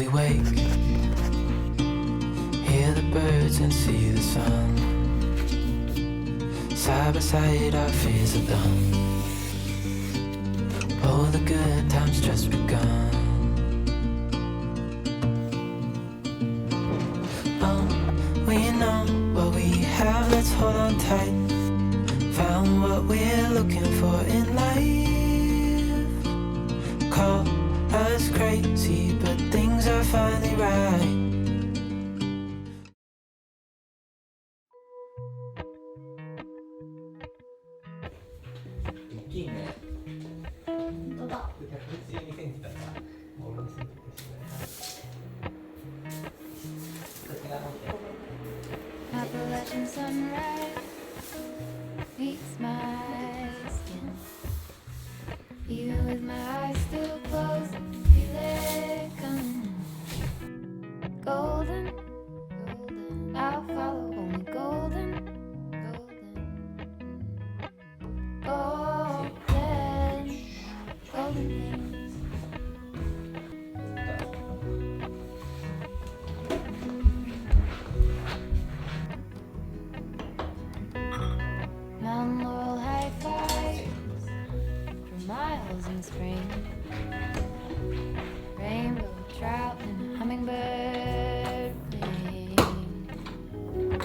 we wake, hear the birds and see the sun. Side by side our fears are done. Oh, the good times just begun. Oh, we know what we have, let's hold on tight. Found what we're looking for in life. Call us crazy, but things are finally right. Appalachian sunrise meets my skin. Even with my eyes still closed, feel it coming. Golden, golden, I'll follow only golden, golden, golden, golden things. Mount Laurel high five for miles in spring. Rainbow trout and hummingbird wing.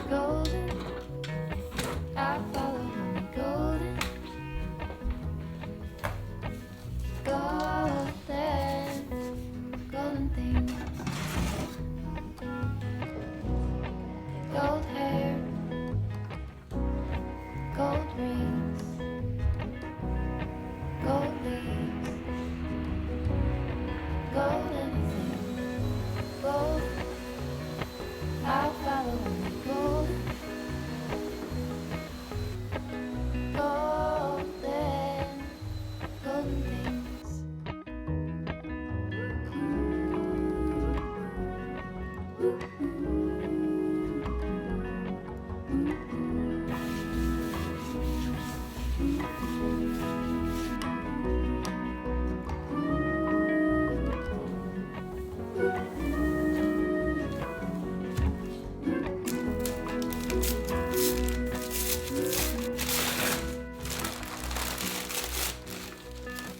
Golden, I follow only golden, golden, golden things. Gold hair, gold rings, gold leaves, gold anything, gold. I'll follow only gold, golden, golden things.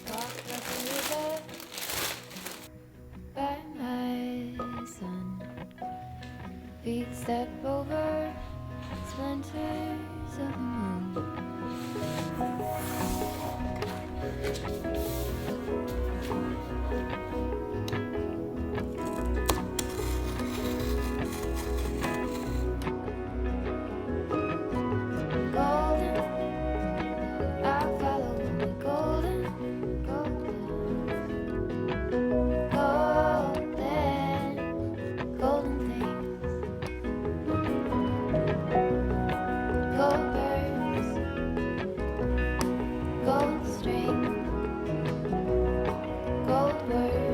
Walk like a river by my sun. Feet step over splinters of the moon. Golden, I'll follow only golden, golden, golden, golden things. Gold birds, gold string, gold words.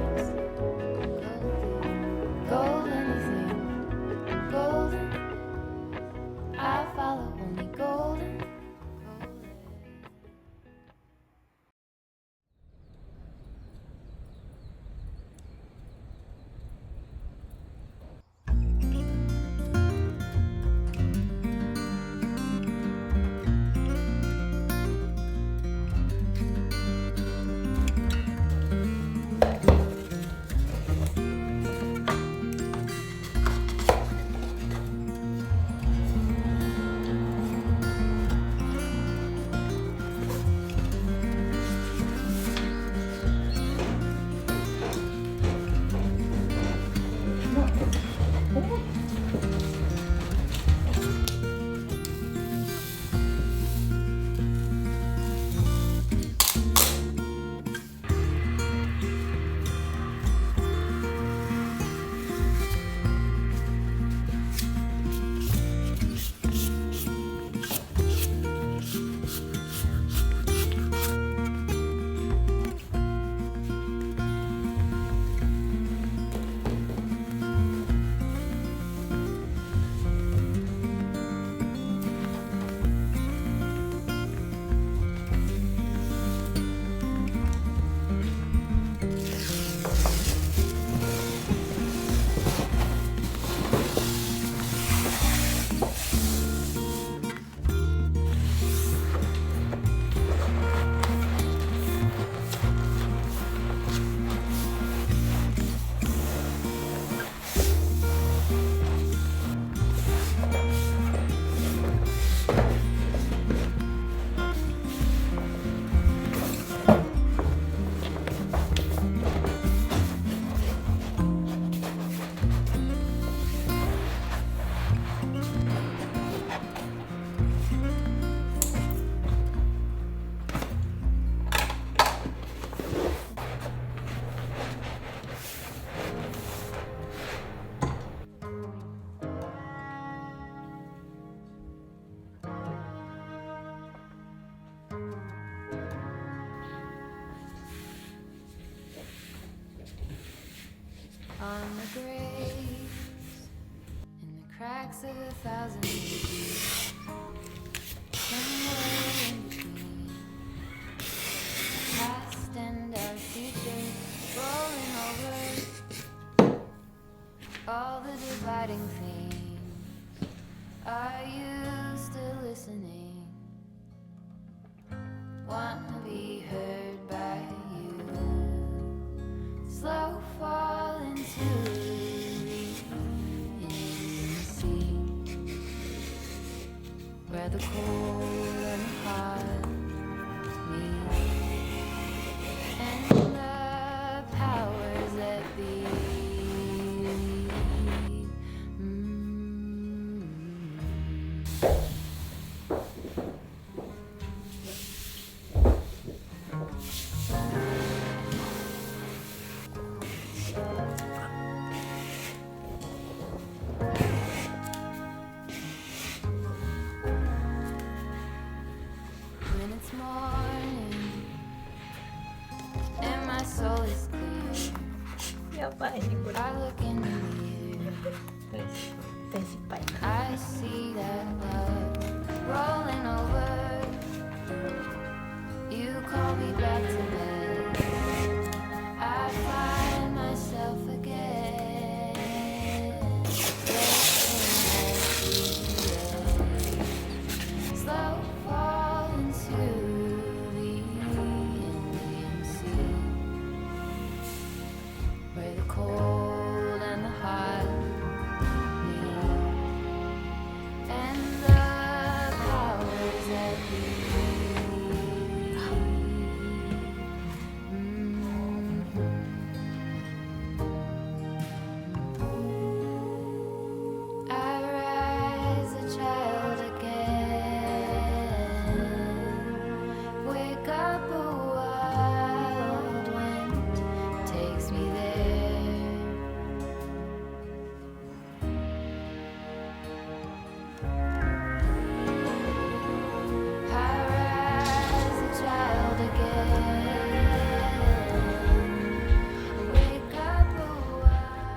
on the graves, in the cracks of 1,000 ages, somewhere in between past and our future, rolling over all the dividing themes. Are you still listening? Want to be heard by you? Slow fall into the sea, where the cold and the hot meet, and the powers that be. When it's morning and my soul is clear, やばいねこれ I look in the mirror, 大失敗 I see that love rolling over. You call me back to bed, I find myself again, slow fall into the Indian Sea, where the cold and the hot meet, and the powers that be. I rise a child again, wake up a wild wind takes me there. I rise a child again, wake up a wild wind.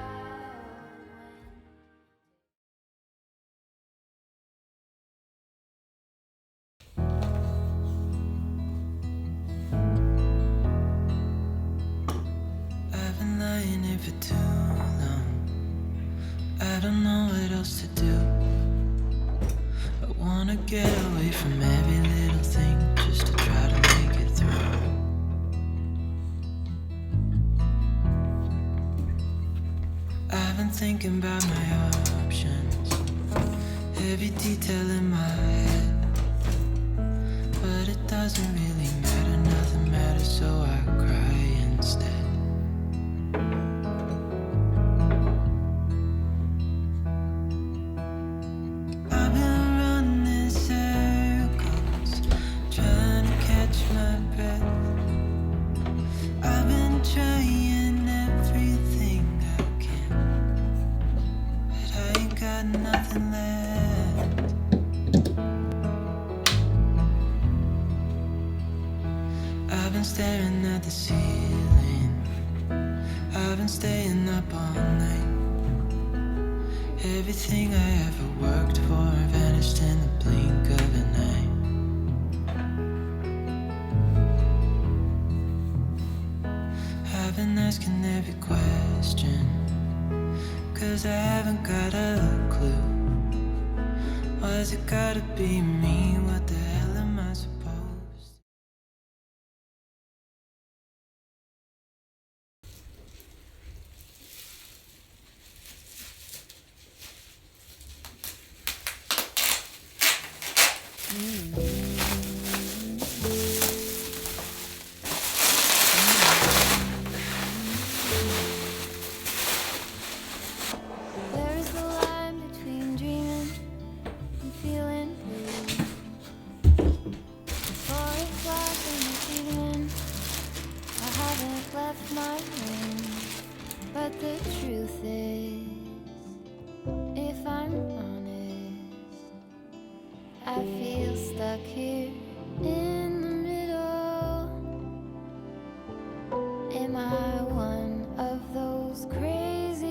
I've been lying here for too long. I don't know what else to do. I wanna get away from every little thing just to try to make it through. I've been thinking about my options, every detail in my head. But it doesn't really matter, nothing matters, so I cry instead. I've been running circles, trying to catch my breath. I've been trying everything I can, but I ain't got nothing left. I've been staring at the ceiling, I've been staying up all night. Everything I ever worked for vanished in the blink of an eye. I've been asking every question, 'cause I haven't got a clue. Why's it gotta be me? What the hell am I supposed to? There's the line between dreaming and feeling blue. 4 o'clock in the evening, I haven't left my room. But the truth is, if I'm honest, I feel stuck here in the middle. Am I one of those crazy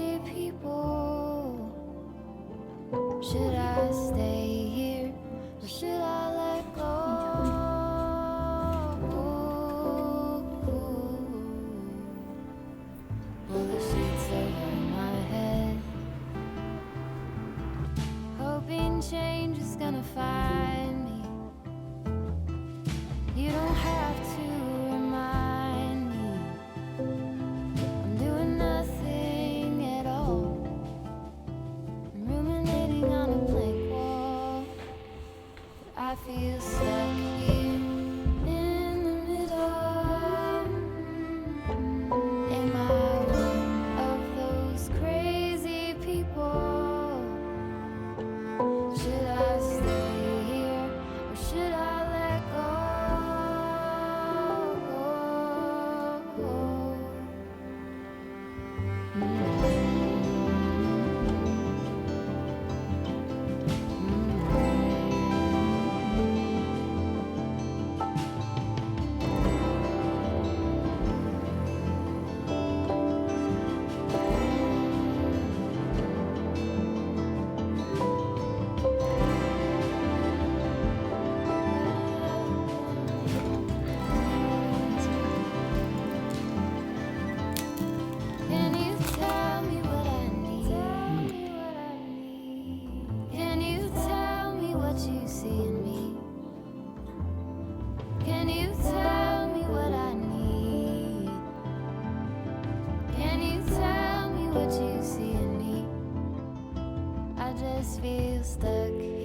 just feel stuck.